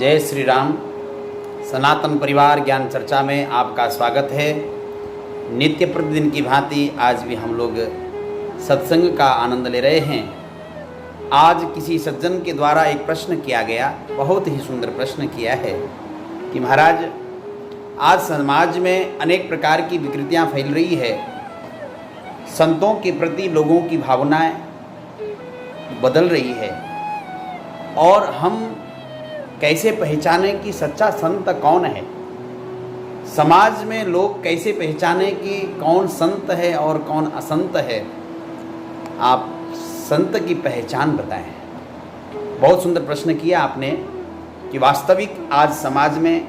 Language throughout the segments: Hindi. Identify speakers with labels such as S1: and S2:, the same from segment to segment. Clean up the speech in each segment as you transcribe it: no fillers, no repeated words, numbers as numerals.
S1: जय श्री राम। सनातन परिवार ज्ञान चर्चा में आपका स्वागत है। नित्य प्रतिदिन की भांति आज भी हम लोग सत्संग का आनंद ले रहे हैं। आज किसी सज्जन के द्वारा एक प्रश्न किया गया, बहुत ही सुंदर प्रश्न किया है कि महाराज, आज समाज में अनेक प्रकार की विकृतियां फैल रही है, संतों के प्रति लोगों की भावनाएं बदल रही है और हम कैसे पहचाने कि सच्चा संत कौन है। समाज में लोग कैसे पहचाने कि कौन संत है और कौन असंत है। आप संत की पहचान बताएं। बहुत सुंदर प्रश्न किया आपने कि वास्तविक आज समाज में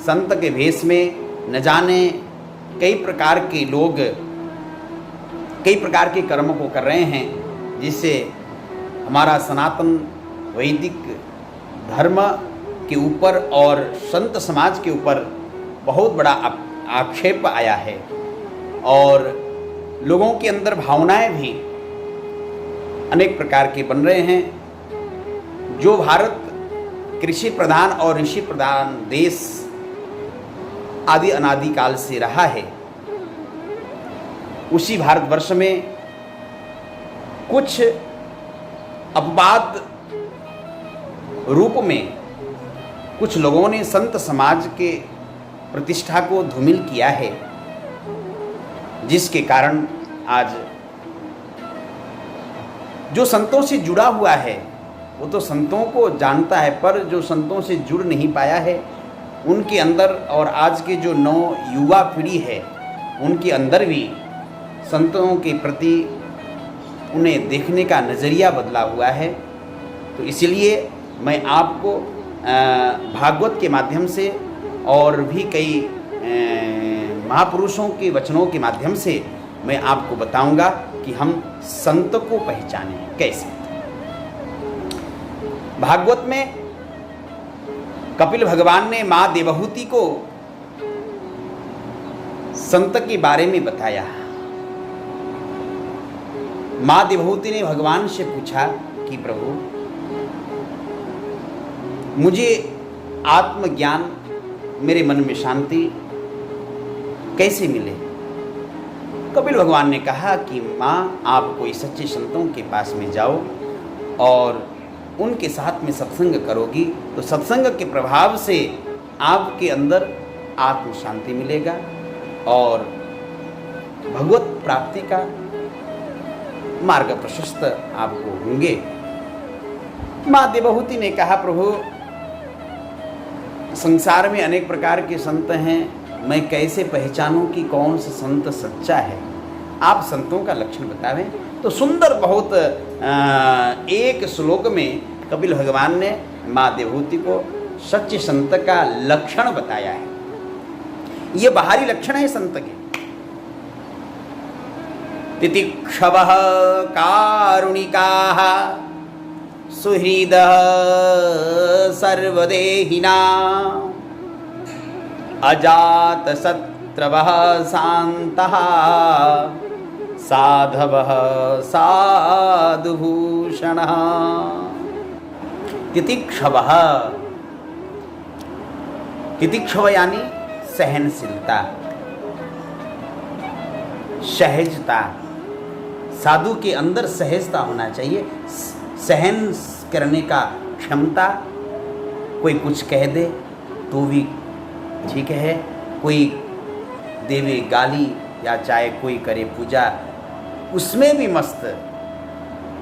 S1: संत के भेष में न जाने कई प्रकार के लोग कई प्रकार के कर्म को कर रहे हैं, जिससे हमारा सनातन वैदिक धर्म के ऊपर और संत समाज के ऊपर बहुत बड़ा आक्षेप आया है और लोगों के अंदर भावनाएं भी अनेक प्रकार के बन रहे हैं। जो भारत कृषि प्रधान और ऋषि प्रधान देश आदि अनादि काल से रहा है, उसी भारतवर्ष में कुछ अपवाद रूप में कुछ लोगों ने संत समाज के प्रतिष्ठा को धूमिल किया है, जिसके कारण आज जो संतों से जुड़ा हुआ है वो तो संतों को जानता है, पर जो संतों से जुड़ नहीं पाया है उनके अंदर और आज के जो नव युवा पीढ़ी है उनके अंदर भी संतों के प्रति उन्हें देखने का नज़रिया बदला हुआ है। तो इसलिए मैं आपको भागवत के माध्यम से और भी कई महापुरुषों के वचनों के माध्यम से मैं आपको बताऊंगा कि हम संत को पहचानें कैसे। भागवत में कपिल भगवान ने माँ देवहूति को संत के बारे में बताया। माँ देवहूति ने भगवान से पूछा कि प्रभु, मुझे आत्मज्ञान, मेरे मन में शांति कैसे मिले। कपिल भगवान ने कहा कि माँ, आप कोई सच्चे संतों के पास में जाओ और उनके साथ में सत्संग करोगी तो सत्संग के प्रभाव से आपके अंदर आत्म शांति मिलेगा और भगवत प्राप्ति का मार्ग प्रशस्त आपको होंगे। माँ देवहूति ने कहा, प्रभु, संसार में अनेक प्रकार के संत हैं, मैं कैसे पहचानूं कि कौन सा संत सच्चा है। आप संतों का लक्षण बतावें। तो सुंदर बहुत एक श्लोक में कपिल भगवान ने माँ देवहूति को सच्चे संत का लक्षण बताया है। ये बाहरी लक्षण है संत के। तितिक्षवः कारुणिकाः सुहृदः सर्वदेहिनां अजातशत्रवः शान्तः साधवः साधुभूषणः। तितिक्षवः, तितिक्षव यानी सहनशीलता, सहजता। साधु के अंदर सहजता होना चाहिए, सहन करने का क्षमता। कोई कुछ कह दे तो भी ठीक है, कोई देवे गाली या चाहे कोई करे पूजा, उसमें भी मस्त,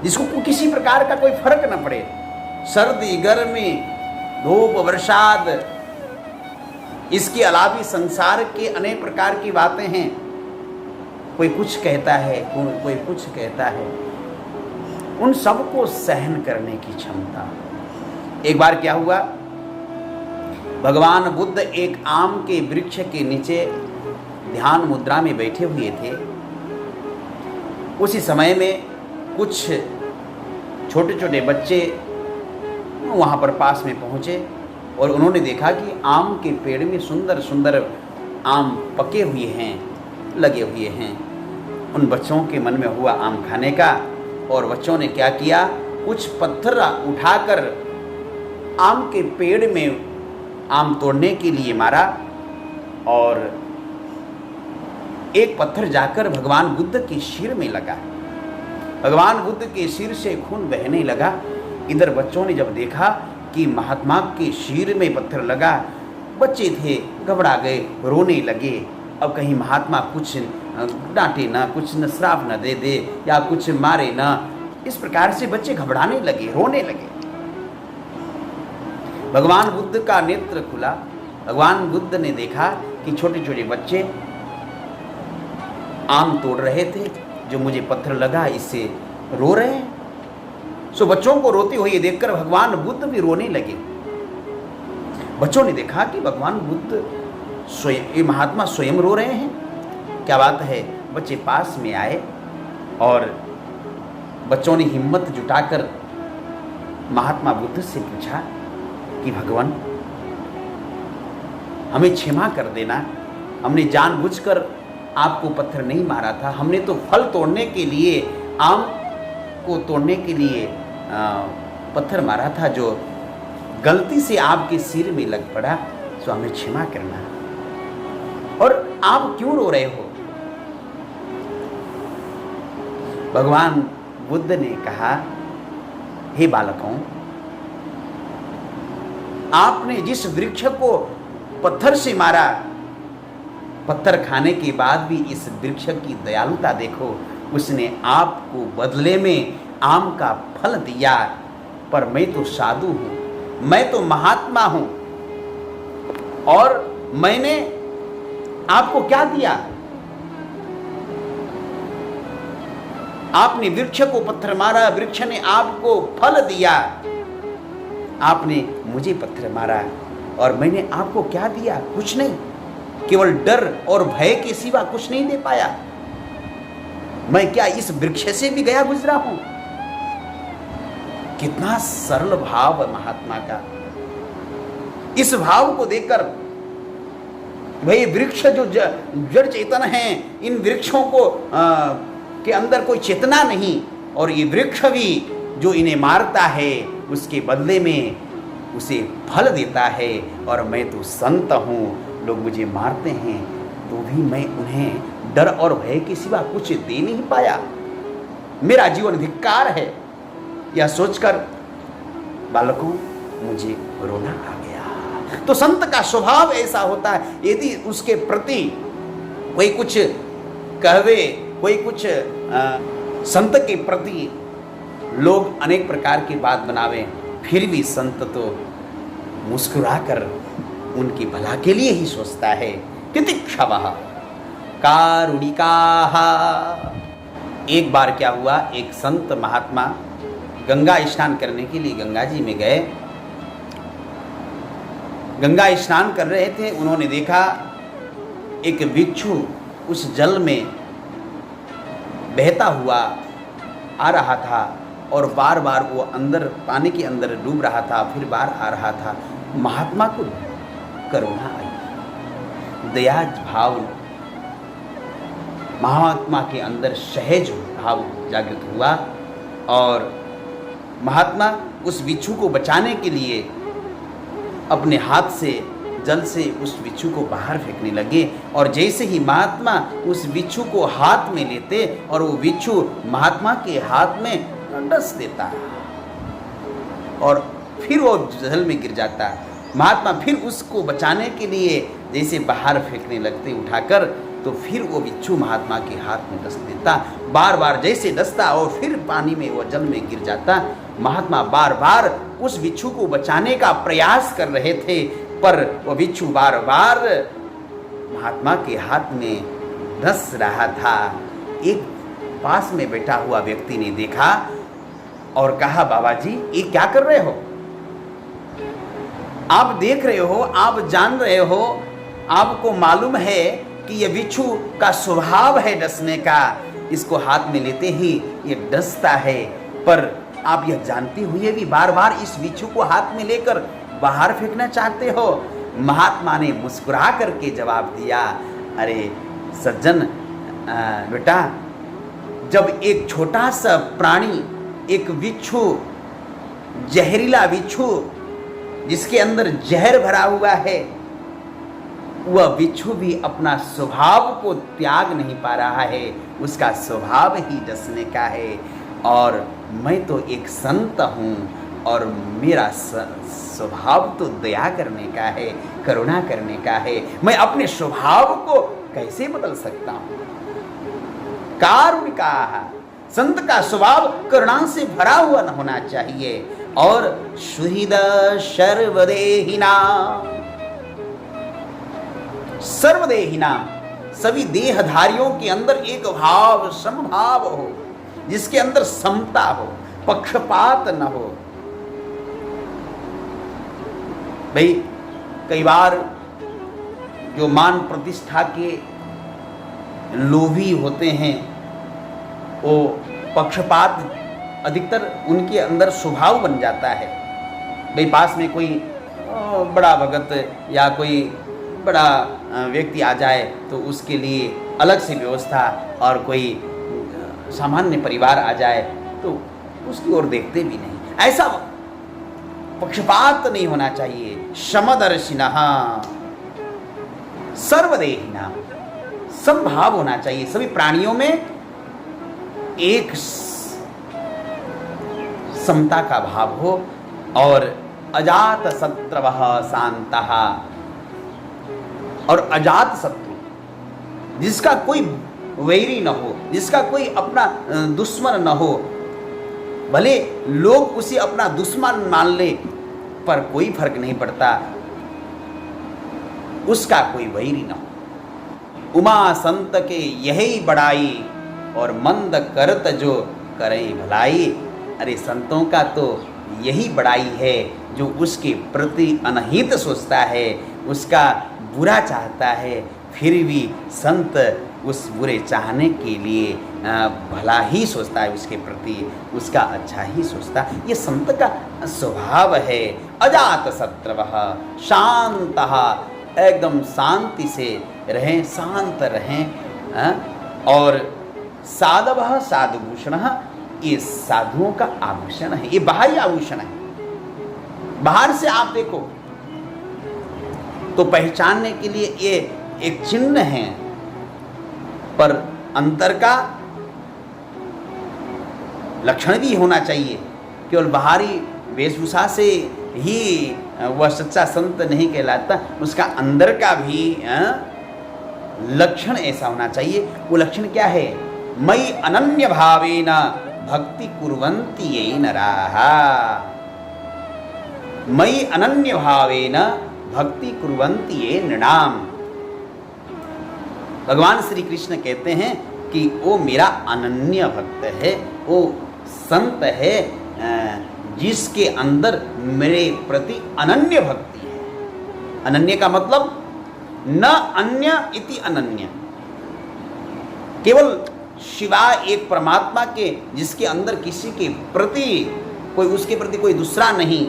S1: जिसको किसी प्रकार का कोई फर्क न पड़े। सर्दी गर्मी धूप बरसात, इसके अलावा संसार के अनेक प्रकार की बातें हैं। कोई कुछ कहता है, कोई कुछ कहता है, उन सबको सहन करने की क्षमता। एक बार क्या हुआ, भगवान बुद्ध एक आम के वृक्ष के नीचे ध्यान मुद्रा में बैठे हुए थे। उसी समय में कुछ छोटे छोटे बच्चे वहाँ पर पास में पहुँचे और उन्होंने देखा कि आम के पेड़ में सुंदर सुंदर आम पके हुए हैं, लगे हुए हैं। उन बच्चों के मन में हुआ आम खाने का और बच्चों ने क्या किया, कुछ पत्थर उठाकर आम के पेड़ में आम तोड़ने के लिए मारा और एक पत्थर जाकर भगवान बुद्ध के सिर में लगा। भगवान बुद्ध के सिर से खून बहने लगा। इधर बच्चों ने जब देखा कि महात्मा के सिर में पत्थर लगा, बच्चे थे, घबरा गए, रोने लगे। अब कहीं महात्मा कुछ डांटे ना, कुछ न श्राप न दे दे या कुछ मारे ना, इस प्रकार से बच्चे घबराने लगे, रोने लगे। भगवान बुद्ध का नेत्र खुला। भगवान बुद्ध ने देखा कि छोटे छोटे बच्चे आम तोड़ रहे थे, जो मुझे पत्थर लगा इससे रो रहे हैं। सो बच्चों को रोते हुए देखकर भगवान बुद्ध भी रोने लगे। बच्चों ने देखा कि भगवान बुद्ध स्वयं, ये महात्मा स्वयं रो रहे हैं, क्या बात है। बच्चे पास में आए और बच्चों ने हिम्मत जुटाकर महात्मा बुद्ध से पूछा कि भगवान, हमें क्षमा कर देना, हमने जानबूझकर आपको पत्थर नहीं मारा था, हमने तो फल तोड़ने के लिए, आम को तोड़ने के लिए पत्थर मारा था, जो गलती से आपके सिर में लग पड़ा, तो हमें क्षमा करना। और आप क्यों रो रहे हो? भगवान बुद्ध ने कहा, हे बालकों, आपने जिस वृक्ष को पत्थर से मारा, पत्थर खाने के बाद भी इस वृक्ष की दयालुता देखो, उसने आपको बदले में आम का फल दिया। पर मैं तो साधु हूं, मैं तो महात्मा हूं, और मैंने आपको क्या दिया? आपने वृक्ष को पत्थर मारा, वृक्ष ने आपको फल दिया। आपने मुझे पत्थर मारा और मैंने आपको क्या दिया? कुछ नहीं, केवल डर और भय के सिवा कुछ नहीं दे पाया। मैं क्या इस वृक्ष से भी गया गुजरा हूं? कितना सरल भाव है महात्मा का। इस भाव को देखकर, भाई वृक्ष जो जड़ चेतन है, इन वृक्षों को के अंदर कोई चेतना नहीं, और ये वृक्ष भी जो इन्हें मारता है उसके बदले में उसे फल देता है। और मैं तो संत हूँ, लोग मुझे मारते हैं तो भी मैं उन्हें डर और भय के सिवा कुछ दे नहीं पाया। मेरा जीवन धिक्कार है। यह सोचकर बालकों मुझे रोना आ गया। तो संत का स्वभाव ऐसा होता है, यदि उसके प्रति कोई कुछ कहवे, कोई कुछ संत के प्रति लोग अनेक प्रकार की बात बनावे, फिर भी संत तो मुस्कुराकर उनकी भला के लिए ही सोचता है। तितिक्षवः कारुणिकाः। एक बार क्या हुआ, एक संत महात्मा गंगा स्नान करने के लिए गंगा जी में गए। गंगा स्नान कर रहे थे, उन्होंने देखा एक बिच्छू उस जल में बहता हुआ आ रहा था, और बार बार वो अंदर पानी के अंदर डूब रहा था, फिर बाहर आ रहा था। महात्मा को करुणा आई, दया भाव महात्मा के अंदर सहज भाव जागृत हुआ, और महात्मा उस बिच्छू को बचाने के लिए अपने हाथ से जल से उस बिच्छू को बाहर फेंकने लगे। और जैसे ही महात्मा उस बिच्छू को हाथ में लेते और वो बिच्छू महात्मा के हाथ में डस देता और फिर वो जल में गिर जाता। महात्मा फिर उसको बचाने के लिए जैसे बाहर फेंकने लगते उठाकर, तो फिर वो बिच्छू महात्मा के हाथ में डस देता। बार बार जैसे डसता और फिर पानी में वो जल में गिर जाता। महात्मा बार बार उस बिच्छू को बचाने का प्रयास कर रहे थे, पर वो बिच्छू बार बार महात्मा के हाथ में डस रहा था। एक पास में बैठा हुआ व्यक्ति ने देखा और कहा, बाबा जी ये क्या कर रहे हो? आप देख रहे हो, आप जान रहे हो, आपको मालूम है कि ये बिच्छू का स्वभाव है डसने का, इसको हाथ में लेते ही ये डसता है, पर आप यह जानते हुए भी बार बार इस बिच्छू को हाथ में लेकर बाहर फेंकना चाहते हो। महात्मा ने मुस्कुरा करके जवाब दिया, अरे सज्जन बेटा, जब एक छोटा सा प्राणी, एक बिच्छू, जहरीला बिच्छू जिसके अंदर जहर भरा हुआ है, वह बिच्छू भी अपना स्वभाव को त्याग नहीं पा रहा है, उसका स्वभाव ही डसने का है। और मैं तो एक संत हूँ और मेरा स्वभाव तो दया करने का है, करुणा करने का है। मैं अपने स्वभाव को कैसे बदल सकता हूँ? कारुणिका, संत का स्वभाव करुणा से भरा हुआ न होना चाहिए। और सुहृद सर्वदेहिना, सर्वदेहिना, सभी देहधारियों के अंदर एक भाव, समभाव हो, जिसके अंदर समता हो, पक्षपात न हो। भाई कई बार जो मान प्रतिष्ठा के लोभी होते हैं, वो पक्षपात अधिकतर उनके अंदर स्वभाव बन जाता है। भाई पास में कोई बड़ा भगत या कोई बड़ा व्यक्ति आ जाए तो उसके लिए अलग से व्यवस्था, और कोई सामान्य परिवार आ जाए तो उसकी ओर देखते भी नहीं। ऐसा पक्षपात नहीं होना चाहिए। समदर्शिनः सर्वदेहिना, समभाव होना चाहिए। सभी प्राणियों में एक समता का भाव हो। और अजात शत्रवः शान्तः, और अजात शत्रु, जिसका कोई वैरी न हो, जिसका कोई अपना दुश्मन न हो, भले लोग उसे अपना दुश्मन मान ले पर कोई फर्क नहीं पड़ता, उसका कोई वैरी न हो। उमा संत के यही बड़ाई, और मंद करत जो करे भलाई। अरे संतों का तो यही बड़ाई है जो उसके प्रति अनहित सोचता है, उसका बुरा चाहता है, फिर भी संत उस बुरे चाहने के लिए भला ही सोचता है, उसके प्रति उसका अच्छा ही सोचता है। ये संत का स्वभाव है। अजात शत्रवः शान्तः, एकदम शांति से रहें, शांत रहें। और साधवः साधुभूषणः, ये साधुओं का आभूषण है, ये बाहरी आभूषण है। बाहर से आप देखो तो पहचानने के लिए ये एक चिन्ह है, पर अंतर का लक्षण भी होना चाहिए। केवल बाहरी वेशभूषा से ही वह सच्चा संत नहीं कहलाता, उसका अंदर का भी लक्षण ऐसा होना चाहिए। वो लक्षण क्या है? मयि अनन्य भावेन भक्ति कुर्वन्ति ये नराः, मयि अनन्य भावेन भक्ति कुर्वन्ति ये नृणाम। भगवान श्री कृष्ण कहते हैं कि वो मेरा अनन्य भक्त है, वो संत है जिसके अंदर मेरे प्रति अनन्य भक्ति है। अनन्य का मतलब न अन्य इति अनन्य, केवल शिवाय एक परमात्मा के, जिसके अंदर किसी के प्रति कोई, उसके प्रति कोई दूसरा नहीं।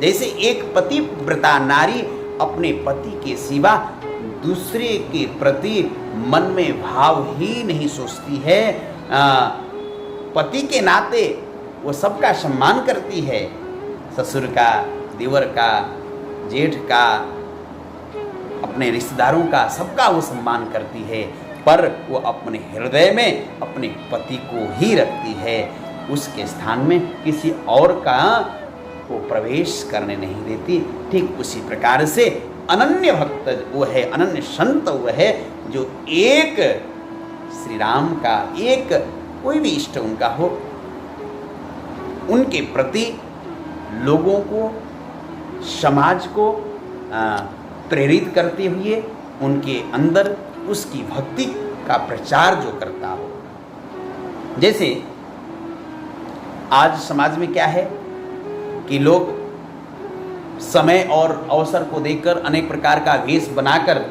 S1: जैसे एक पतिव्रता नारी अपने पति के सिवा दूसरे के प्रति मन में भाव ही नहीं सोचती है। पति के नाते वो सबका सम्मान करती है, ससुर का, देवर का, जेठ का, अपने रिश्तेदारों का, सबका वो सम्मान करती है, पर वो अपने हृदय में अपने पति को ही रखती है। उसके स्थान में किसी और का वो प्रवेश करने नहीं देती। ठीक उसी प्रकार से अनन्य भक्त वो है, अनन्य संत वो है जो एक श्री राम का, एक कोई भी इष्ट उनका हो, उनके प्रति लोगों को, समाज को प्रेरित करते हुए उनके अंदर उसकी भक्ति का प्रचार जो करता हो। जैसे आज समाज में क्या है कि लोग समय और अवसर को देखकर अनेक प्रकार का वेश बनाकर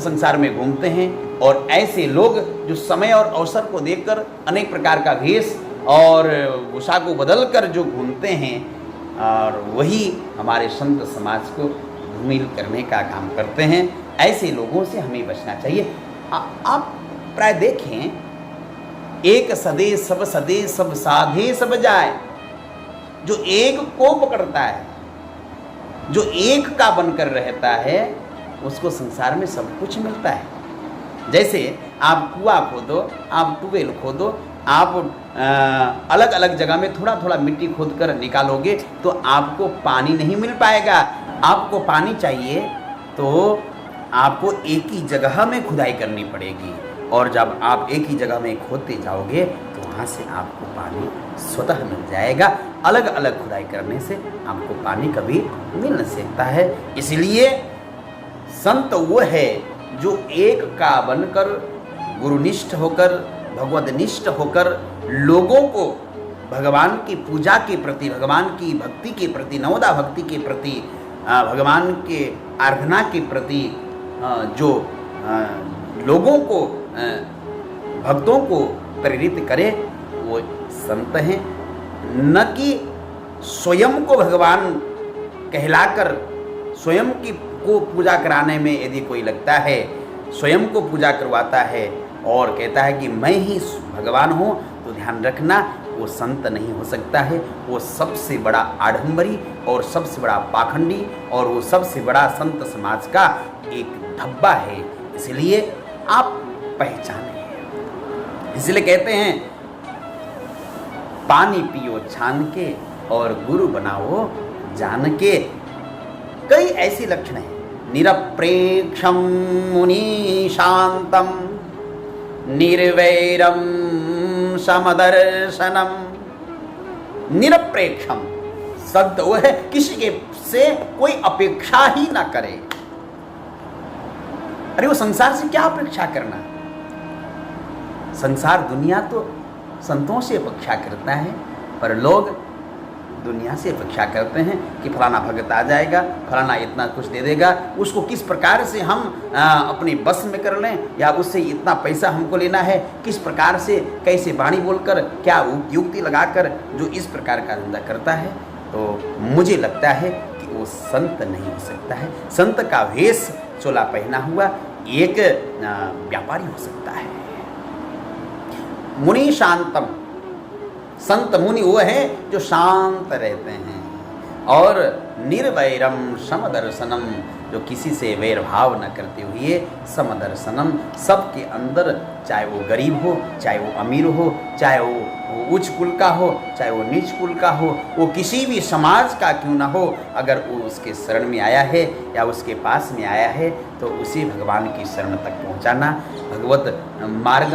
S1: संसार में घूमते हैं, और ऐसे लोग जो समय और अवसर को देखकर अनेक प्रकार का वेश और भूषा को बदल कर जो घूमते हैं, और वही हमारे संत समाज को धूमिल करने का काम करते हैं। ऐसे लोगों से हमें बचना चाहिए। आप प्राय देखें, एक सदे सब साधे सब जाए। जो एक को पकड़ता है, जो एक का बनकर रहता है उसको संसार में सब कुछ मिलता है। जैसे आप कुआं खोदो, आप ट्यूबवेल खोदो, आप अलग अलग जगह में थोड़ा थोड़ा मिट्टी खोद कर निकालोगे तो आपको पानी नहीं मिल पाएगा। आपको पानी चाहिए तो आपको एक ही जगह में खुदाई करनी पड़ेगी, और जब आप एक ही जगह में खोदते जाओगे तो वहाँ से आपको पानी स्वतः मिल जाएगा। अलग अलग खुदाई करने से आपको पानी कभी मिल नहीं सकता है। इसलिए संत वो है जो एक का बनकर, गुरुनिष्ठ होकर, भगवदनिष्ठ होकर लोगों को भगवान की पूजा के प्रति, भगवान की भक्ति के प्रति, नवदा भक्ति के प्रति, भगवान के आराधना के प्रति जो लोगों को, भक्तों को प्रेरित करे वो संत हैं। न कि स्वयं को भगवान कहलाकर स्वयं की को पूजा कराने में यदि कोई लगता है, स्वयं को पूजा करवाता है और कहता है कि मैं ही भगवान हूँ, तो ध्यान रखना वो संत नहीं हो सकता है। वो सबसे बड़ा आडंबरी और सबसे बड़ा पाखंडी और वो सबसे बड़ा संत समाज का एक धब्बा है। इसलिए आप पहचाने, इसलिए कहते हैं पानी पियो छान के और गुरु बनाओ जान के। कई ऐसी लक्षण हैं। निरप्रेक्षम मुनि शांतम निर्वैरम समदर्शनम। निरप्रेक्षम शब्द वो है किसी के से कोई अपेक्षा ही ना करे। अरे वो संसार से क्या अपेक्षा करना? संसार, दुनिया तो संतों से अपेक्षा करता है, पर लोग दुनिया से अपेक्षा करते हैं कि फलाना भगत आ जाएगा, फलाना इतना कुछ दे देगा, उसको किस प्रकार से हम अपने बस में कर लें, या उससे इतना पैसा हमको लेना है, किस प्रकार से, कैसे वाणी बोलकर, क्या युक्ति लगाकर जो इस प्रकार का धंधा करता है, तो मुझे लगता है कि वो संत नहीं हो सकता है। संत का वेश चोला पहना हुआ एक व्यापारी हो सकता है। मुनि शांतम, संत मुनि वो है जो शांत रहते हैं, और निर्वैरम समदर्शनम, जो किसी से वैर भाव न करते हुए, समदर्शनम, सबके अंदर, चाहे वो गरीब हो, चाहे वो अमीर हो, चाहे वो उच्च कुल का हो, चाहे वो नीच कुल का हो, वो किसी भी समाज का क्यों ना हो, अगर वो उसके शरण में आया है या उसके पास में आया है तो उसे भगवान की शरण तक पहुंचाना, भगवत मार्ग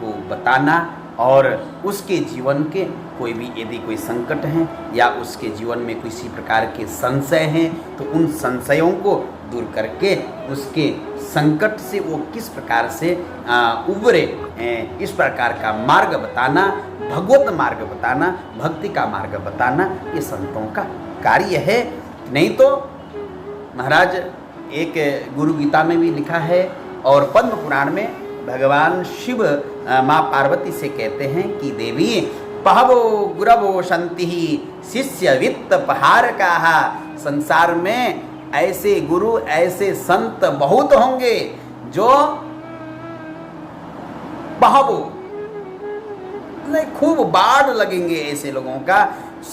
S1: को बताना, और उसके जीवन के कोई भी यदि कोई संकट हैं या उसके जीवन में किसी प्रकार के संशय हैं तो उन संशयों को दूर करके उसके संकट से वो किस प्रकार से उबरे, इस प्रकार का मार्ग बताना, भगवत मार्ग बताना, भक्ति का मार्ग बताना, ये संतों का कार्य है। नहीं तो महाराज, एक गुरु गीता में भी लिखा है और पद्म पुराण में भगवान शिव माँ पार्वती से कहते हैं कि देवी पहवो गुरवो शंति शिष्य वित्त पहार का। संसार में ऐसे गुरु, ऐसे संत बहुत होंगे जो पहवो, खूब बाढ़ लगेंगे ऐसे लोगों का,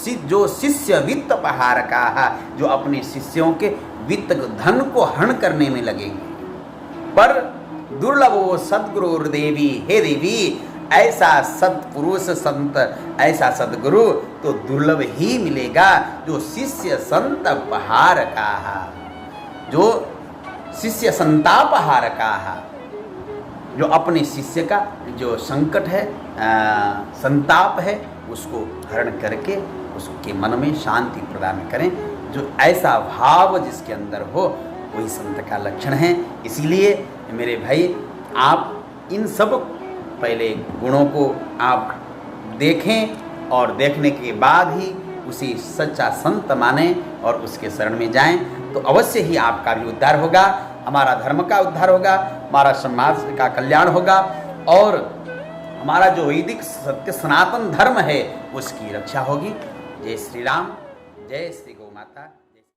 S1: जो शिष्य वित्त पहार का, जो अपने शिष्यों के वित्त धन को हरण करने में लगेंगे। पर दुर्लभो सद्गुरु देवी, हे देवी, ऐसा सत्पुरुष संत, ऐसा सद्गुरु तो दुर्लभ ही मिलेगा, जो शिष्य संत पहार का, जो शिष्य संतापहार का, जो अपने शिष्य का जो संकट है, संताप है, उसको हरण करके उसके मन में शांति प्रदान करें। जो ऐसा भाव जिसके अंदर हो वही संत का लक्षण है। इसीलिए मेरे भाई, आप इन सब पहले गुणों को आप देखें और देखने के बाद ही उसे सच्चा संत माने और उसके शरण में जाएं, तो अवश्य ही आपका भी उद्धार होगा, हमारा धर्म का उद्धार होगा, हमारा समाज का कल्याण होगा, और हमारा जो वैदिक सत्य सनातन धर्म है उसकी रक्षा होगी। जय श्री राम, जय श्री गोविंद।